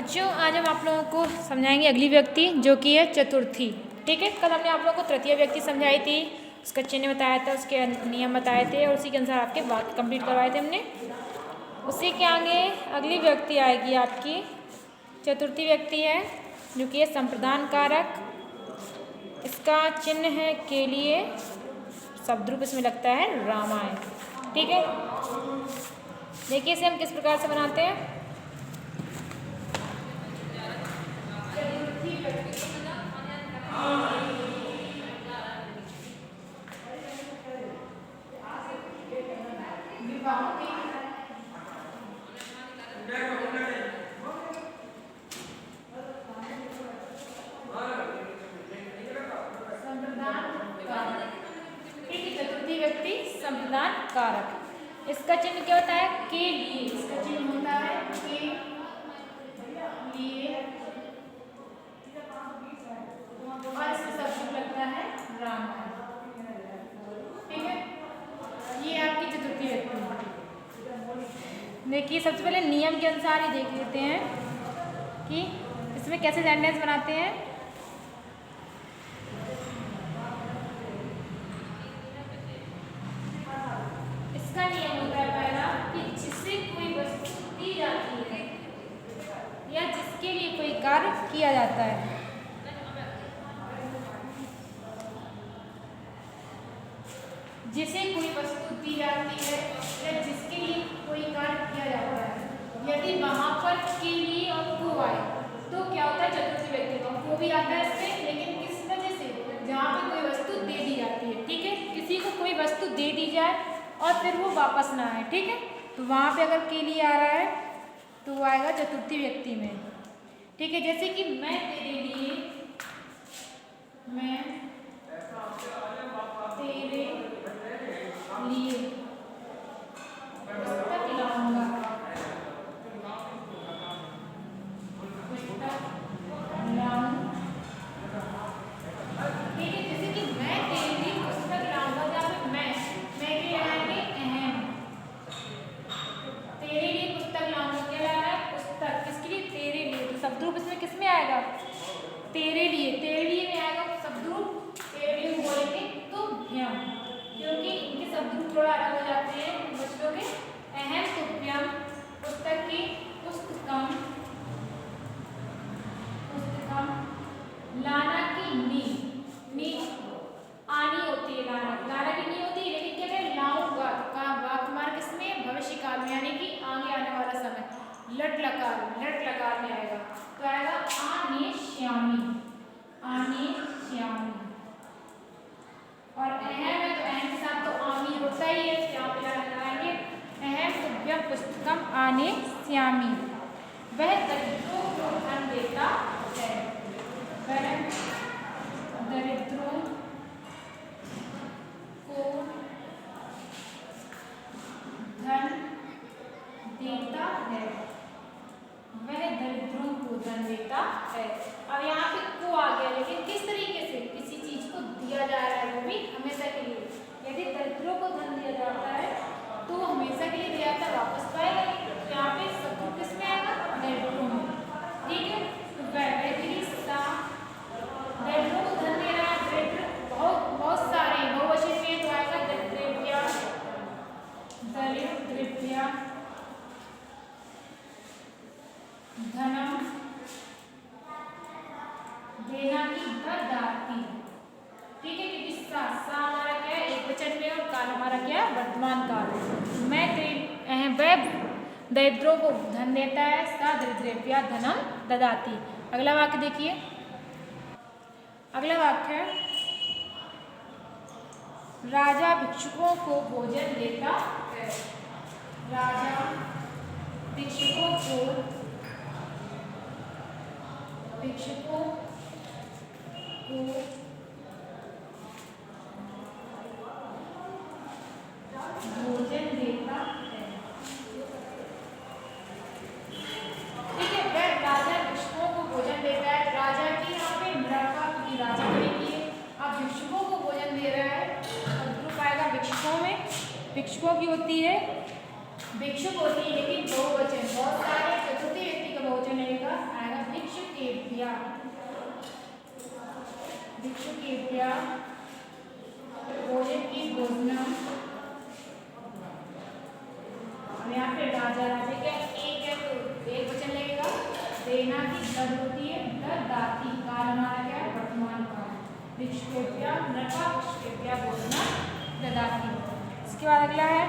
बच्चों आज हम आप लोगों को समझाएंगे अगली व्यक्ति जो कि है चतुर्थी। ठीक है, कल हमने आप लोगों को तृतीय व्यक्ति समझाई थी, उसका चिन्ह बताया था, उसके नियम बताए थे और उसी के अनुसार आपके वाक्य कंप्लीट करवाए थे हमने। उसी के आगे अगली व्यक्ति आएगी आपकी चतुर्थी व्यक्ति है जो कि है संप्रदान कारक। इसका चिन्ह है के लिए, शब्द रूप इसमें लगता है रामायण। ठीक है, देखिए इसे हम किस प्रकार से बनाते हैं। चतुर्थी व्यक्ति संप्रदान कारक। इसका चिन्ह क्या होता है? के लिए। इसका चिन्ह होता है के लिए और इसका शब्द लगता है रामायण। ठीक है, ये आपकी चतुर्थी व्यक्ति है। देखिए सबसे पहले नियम के अनुसार ही देख लेते हैं कि इसमें कैसे सेंटेंस बनाते हैं। इसका नियम होता है पहला कि जिससे कोई वस्तु दी जाती है या जिसके लिए कोई कार्य किया जाता है, जिसे कोई वस्तु दी जाती है या जिसके लिए कोई कार्य किया जाता है, यदि वहां पर के लिए और को आए तो क्या होता है? चतुर्थी व्यक्ति। तो को भी आता है इसमें, लेकिन किस वजह से? जहाँ पे कोई वस्तु दे दी जाती है। ठीक है, किसी को कोई वस्तु दे दी जाए और फिर वो वापस ना आए। ठीक है, तो वहाँ पे अगर के लिए आ रहा है तो वो आएगा चतुर्थी व्यक्ति में। ठीक है, जैसे कि मैं तेरे लिए, मैं तेरे लिए पुस्तक लाऊंगा, पुस्तक लाऊंगा। ठीक है, जैसे कि मैं तेरे लिए पुस्तक लाऊंगा, जहाँ पे मैं के आएंगे अहम, तेरे लिए पुस्तक लाऊंगा क्या ला रहा है? पुस्तक। किसके लिए? तेरे लिए। तो शब्द रूप इसमें किस में आएगा? तेरे लिए। तेरे लिए में आएगा शब्द रूप, तेरे लिए बोलेंगे तो भ्यम, क्योंकि इनके शब्द रूप थोड़ा अलग हो जाते हैं बच्चों के। अहम तुभ्यम, पुस्तक की पुस्तकम, पुस्तकम, लाना की नी, नी आनी होती है, लाना की नी होती है, लेकिन क्या है? लाऊंगा का वाक्य हमारा किसमें? भविष्य काल में, यानी कि आगे आने वाला समय। लट लकार में आएगा तो आएगा आने श्यामी, आने श्यामी। और अहम है तो अहम के साथ तो आमी होता ही है, यहाँ पे लगाएंगे अहम तुभ्यम पुस्तकम आने श्यामी। वह दरिद्रों को धन देता है, वह दरिद्रों को धन देता है, वह दरिद्रों को धन देता है। अब यहाँ पे को आ गया, लेकिन किस तरीके से? किसी चीज को दिया जा रहा है, वो भी हमेशा के लिए। यदि दरिद्रों को धन दिया जाता है तो वो हमेशा के लिए दिया जाता है, वापस पाएगा नहीं। तो यहाँ पे शब्द किस में आएगा? दरिद्रों में। ठीक है, तो दरिद्रों को धन दे रहा है, दरिद्र बहुत सारे बहुवचन में, तो आएगा दरिद्रव्या, दरिद्रव्या धनम देना की ददाति। ठीक है, क्योंकि सा हमारा क्या है? एक वचन में, और काल हमारा क्या है? वर्तमान काल। मैं वह दरिद्रों को धन देता है, सा दरिद्रेभ्यः धनम ददाति। अगला वाक्य देखिए, अगला वाक्य है राजा भिक्षुकों को भोजन देता है, राजा भिक्षुकों को भोजन देता है। ठीक है, वह राजा भिक्षुकों को भोजन देता है। राजा की यहाँ पे मृका की राजा करेगी, अब भिक्षुकों को भोजन दे रहा है, ग्रुप आएगा भिक्षुकों में। भिक्षुकों की होती है, भिक्षुक होती है लेकिन बहुवचन, बहुत सारे चतुर्थी व्यक्ति का बहुवचन रहेगा। भिक्षुकेभ्यः भोजन की भोजनम। यहाँ पे राजा राजा क्या एक है तो एक वचन लगेगा। देना की दद होती है, ददाति। काल हमारा क्या है, वर्तमान काल। भिक्षुकेभ्यः नृपः भिक्षुकेभ्यः भोजनम ददाति। इसके बाद अगला है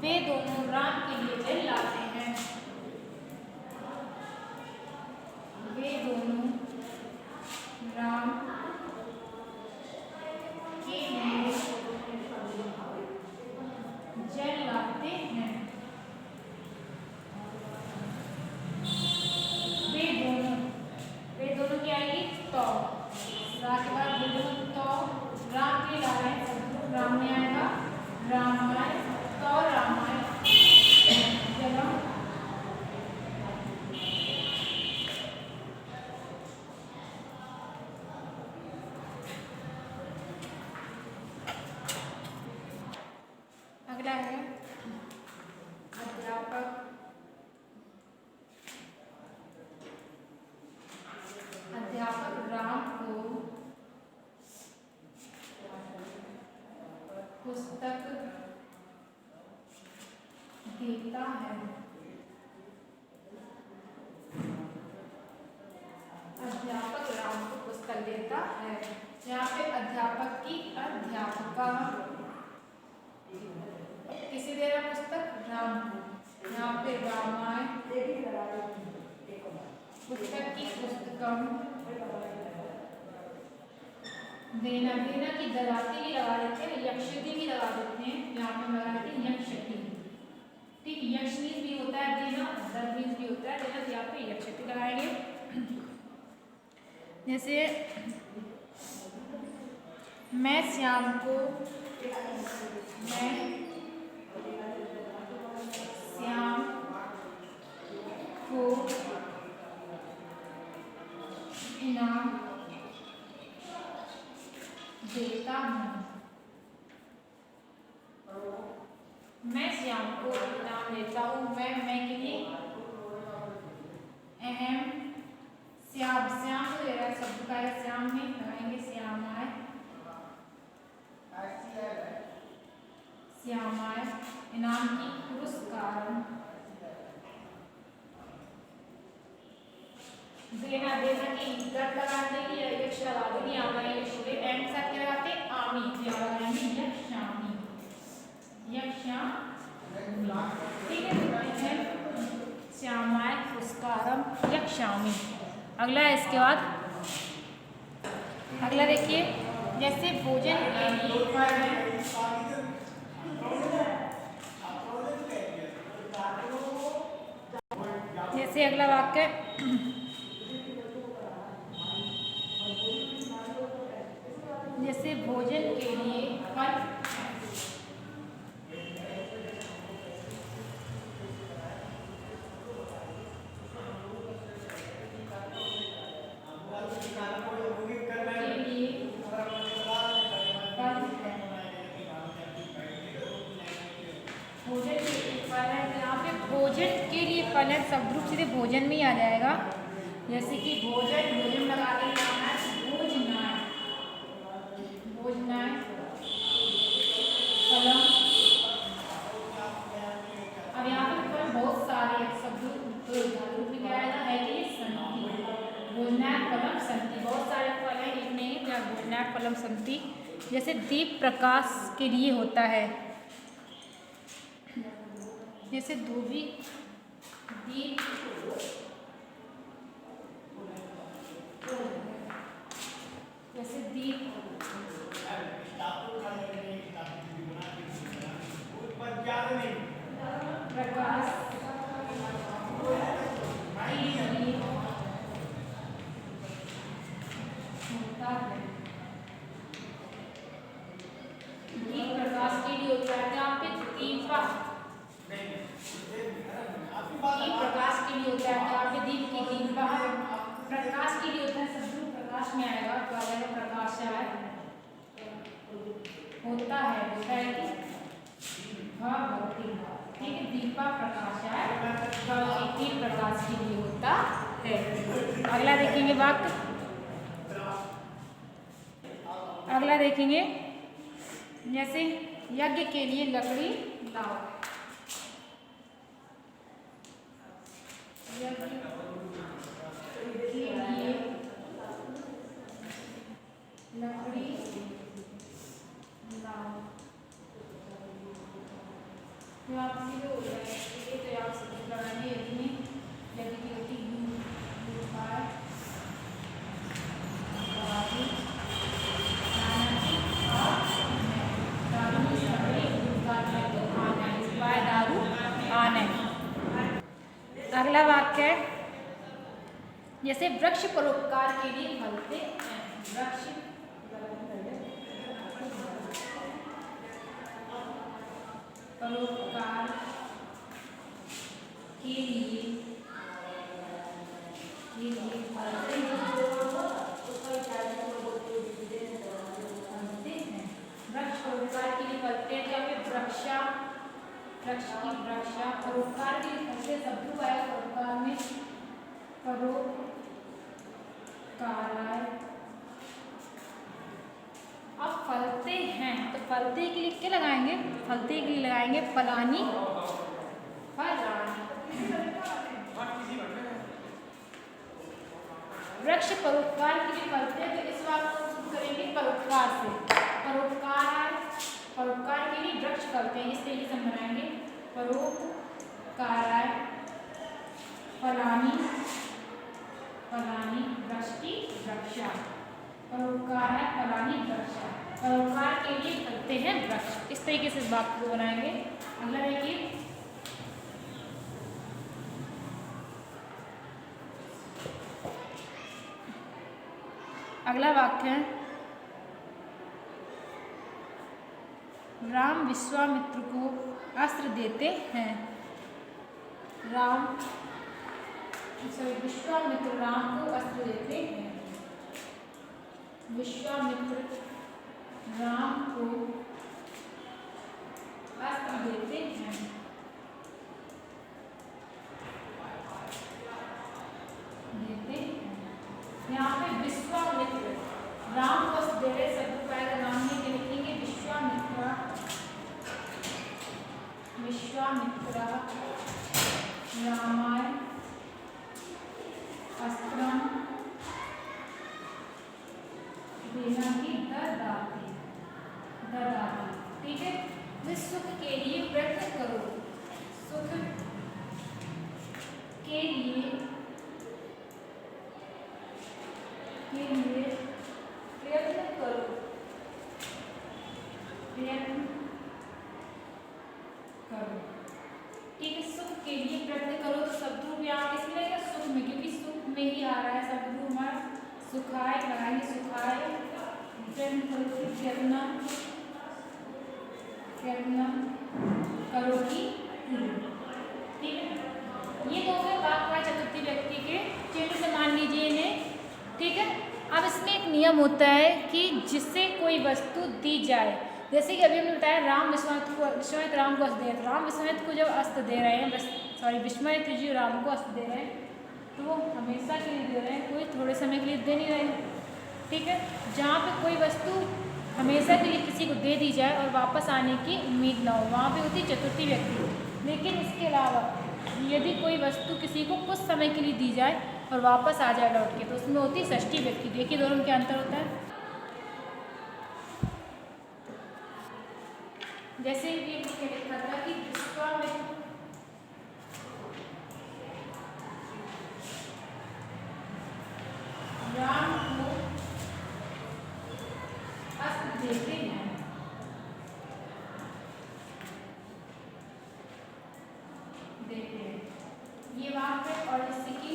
वे दोनों राम के लिए जल लाते हैं। वे दोनों राम के लिए जल लाते हैं। वे दोनों क्या आएगी, तो के बाद वे दोनों तो राम के ला रहे हैं, राम में आएगा रामाय, तो रामाय जलम। अगला है अध्यापक राम को पुस्तक देता है। अध्यापक राम को पुस्तक देता है। यहाँ पे अध्यापक की अध्यापिका किसे दे रहा पुस्तक, राम को। यहाँ पे रामाय पुस्तक की पुस्तकम देना। देना की ददाति भी लगा देते हैं, यक्षति भी लगा देते हैं। यहाँ पे लगा देते हैं यक्षति। ठीक, यक्षनीज भी होता है देना, दधनीज भी होता है देना, तो यहाँ पे यक्षति लगाएंगे। जैसे मैं श्याम को इनाम देता हूँ। मैं श्याम को इनाम देता हूँ। मैं के लिए अहम श्याम, श्याम को दे रहा है, शब्द का है श्याम में लगाएंगे श्यामाय। श्यामाय इनाम की पुरस्कार। देना की गट लगा देंगे या यक्ष लगा देंगे। यहाँ पर यक्ष के एंड साथ क्या लगाते हैं, आमी। यहाँ लगाएंगे यक्षामी, ठीक है। श्यामाय पुरस्कारम यक्षामी। अगला है इसके बाद, अगला देखिए जैसे भोजन के लिए जैसे अगला वाक्य जैसे भोजन के लिए फल फल है, शब्द रूप सीधे भोजन में ही आ जाएगा। जैसे कि भोजन लगा देंगे भोजनाय, फलम। अब यहाँ पे फल बहुत सारे शब्द रूप में क्या आएगा, है कि संति। भोजनाय फलम संति, बहुत सारे फल है, एक नहीं है। भोजनाय फलम संति। जैसे दीप प्रकाश के लिए होता है, जैसे धोबी दीप जैसे दीप प्रकाश होता है। दीप प्रकाश के लिए होता है। यहाँ पे दीपा प्रकाश के लिए होता है, यहाँ पे दीप की दीपा प्रकाश के लिए होता है। शब्द प्रकाश में आएगा तो आ जाएगा प्रकाश होता है कि भवति, ठीक है। दीपा प्रकाशाय भवति, तीन प्रकाश के लिए होता है। अगला देखेंगे वाक्य, अगला देखेंगे जैसे यज्ञ के लिए लकड़ी लाओ, यज्ञ के लिए लकड़ी लाओ। तो आप सीधे हो जाएगा, तो आप सीधे लगाएंगे यदि की होती दारू आने। अगला वाक्य है जैसे वृक्ष परोपकार के लिए फलते हैं, वृक्ष परोपकार के लिए फलते हैं, वृक्ष परोपकार के लिए फलते हैं। या फिर वृक्षा, वृक्ष की वृक्षा, परोपकार के लिए फलते शब्द आया परोपकार में, परोपकाराय। अब फलते हैं तो फलते के लिए क्या लगाएंगे, फलते के लिए लगाएंगे फलानी, फलानी। वृक्ष परोपकार के लिए फलते हैं तो इस बात को शुरू करेंगे परोपकार से, परोपकार है, परोपकार के लिए वृक्ष फलते हैं, इस तरीके से बनाएंगे परोपकाराय फलानी, फलानी वृक्ष की वृक्षा, परोपकार है फलानी वृक्षा, परोपकार के लिए फलते हैं वृक्ष। इस तरीके से इस वाक्य को बनाएंगे। अगला देखिए, अगला वाक्य है राम विश्वामित्र को अस्त्र देते हैं, विश्वामित्र राम को अस्त्र देते हैं, विश्वामित्र राम को अस्त्र देते हैं। यहाँ पे विश्वामित्र राम को अस्त्र दे रहे, शब्द का नाम नहीं के लिखेंगे विश्वामित्र, विश्वामित्र रामाय अस्त्रम देना की ददाति, ददाति, ठीक है। सुख के लिए प्रयत्न करो, सुख के लिए प्रयत्न करो, प्रयत्न करो, ठीक है। सुख के लिए प्रयत्न करो तो शब्द रूप यहाँ किस में लगेगा, सुख में, क्योंकि सुख में ही आ रहा है शब्द रूप हमारा। सुखाय लगाएंगे, सुखाय प्रयत्न करो, प्रयत्न करोगी, ठीक है। ये दो है वाक्य चतुर्थी व्यक्ति के चिन्ह से मान लीजिए इन्हें, ठीक है। अब इसमें एक नियम होता है कि जिससे कोई वस्तु दी जाए, जैसे कि अभी हमने बताया राम विश्वामित्र राम को अस्त्र दे रहे हैं, राम विश्वामित्र को जब अस्त्र दे रहे हैं, सॉरी विश्वामित्र जी राम को अस्त्र दे रहे हैं तो वो हमेशा के लिए दे रहे हैं, कोई थोड़े समय के लिए दे नहीं रहे हैं, ठीक है। जहाँ पे कोई वस्तु हमेशा के लिए किसी को दे दी जाए और वापस आने की उम्मीद ना हो, वहाँ पे होती चतुर्थी व्यक्ति। लेकिन इसके अलावा यदि कोई वस्तु किसी को कुछ समय के लिए दी जाए और वापस आ जाए लौट के, तो उसमें होती षष्ठी व्यक्ति। देखिए दोनों में क्या अंतर होता है। जैसे ये लिखा था कि विश्वामित्र राम को अस्त्र देते हैं, ये बात है। और जैसे कि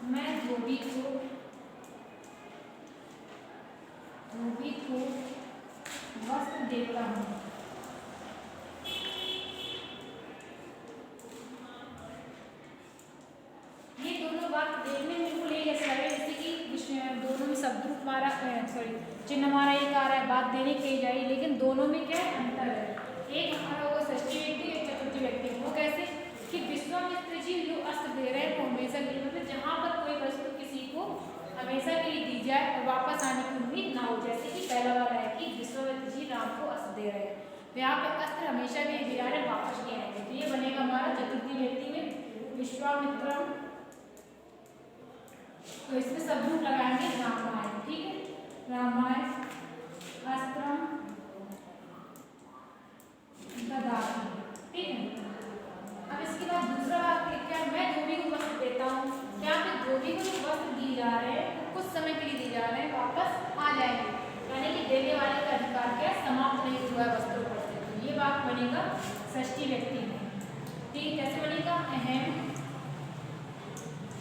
मैं धोबी को वस्त्र देता हूँ, ये दोनों बात देखने में बिल्कुल एक ऐसा है जैसे कि दोनों में शब्द रूप हमारा चिन्ह हमारा एक आ रहा है बात देने कही जाएगी, लेकिन दोनों में क्या अंतर है। एक हमारा होगा षष्ठी व्यक्ति, एक चतुर्थी व्यक्ति। वो कैसे कि विश्वामित्र जी जो अस्त्र दे रहे हैं वो हमेशा के लिए, मतलब जहाँ पर कोई वस्तु किसी को हमेशा के लिए दी जाए और वापस आने की उम्मीद ना हो, जैसे कि पहला वाला है कि विश्वामित्र जी राम को अस्त्र दे रहे हैं, तो यहाँ पे अस्त्र हमेशा के लिए दिया है, वापस नहीं आएंगे। तो ये बनेगा हमारा चतुर्थी व्यक्ति में विश्वामित्रम। तो इसमें सब रूप लगाएंगे रामायण, ठीक है, रामायण अस्त्रम ददाति, ठीक है। अब इसके बाद दूसरा वाक्य क्या, मैं धोबी को वस्त्र देता हूँ। क्या पे धोबी को जो वस्त्र दिए जा रहे हैं कुछ समय के लिए दिए जा रहे हैं, वापस आ जाएंगे, यानी कि देने वाले का अधिकार क्या समाप्त नहीं हुआ है वस्त्रों पर से। तो ये वाक्य बनेगा षष्ठी व्यक्ति में, ठीक। कैसे बनेगा, अहम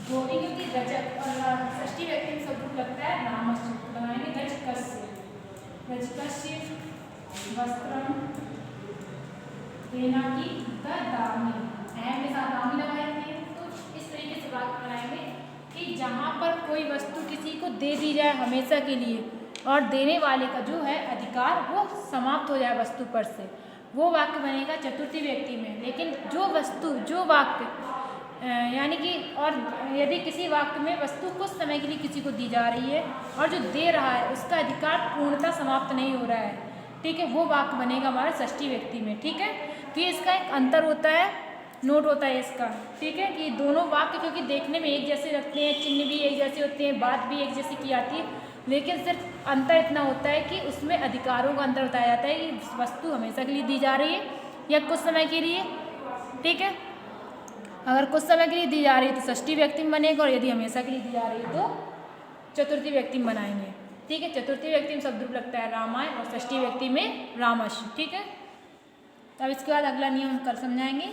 धोबी क्योंकि रजक और षष्ठी व्यक्ति में सब कुछ लगता है रामस्य, लगाएंगे रजकस्य, रजकस्य वस्त्रम देना की ददामि, अहम के साथ दामी लगाएंगे। तो इस तरीके से बात बनाएंगे कि जहाँ पर कोई वस्तु किसी को दे दी जाए हमेशा के लिए और देने वाले का जो है अधिकार वो समाप्त हो जाए वस्तु पर से, वो वाक्य बनेगा चतुर्थी व्यक्ति में। लेकिन जो वस्तु जो वाक्य यानी कि और यदि किसी वाक्य में वस्तु कुछ समय के लिए किसी को दी जा रही है और जो दे रहा है उसका अधिकार पूर्णतः समाप्त नहीं हो रहा है, ठीक है, वो वाक्य बनेगा हमारा षष्ठी व्यक्ति में, ठीक है। तो ये इसका एक अंतर होता है, नोट होता है इसका, ठीक है, कि दोनों वाक्य क्योंकि देखने में एक जैसे लगते हैं, चिन्ह भी एक जैसे होते हैं, बात भी एक जैसी की जाती है, लेकिन सिर्फ अंतर इतना होता है कि उसमें अधिकारों का अंतर बताया जाता है कि वस्तु हमेशा के लिए दी जा रही है या कुछ समय के लिए, ठीक है। अगर कुछ समय के लिए दी जा रही है तो षष्ठी व्यक्ति में बनेगा, और यदि हमेशा के लिए दी जा रही है तो चतुर्थी व्यक्ति में बनाएंगे, ठीक है। चतुर्थी व्यक्ति में शब्द रूप लगता है रामायण और षष्ठी व्यक्ति में रामस्य, ठीक है। अब इसके बाद अगला नियम कर समझाएंगे।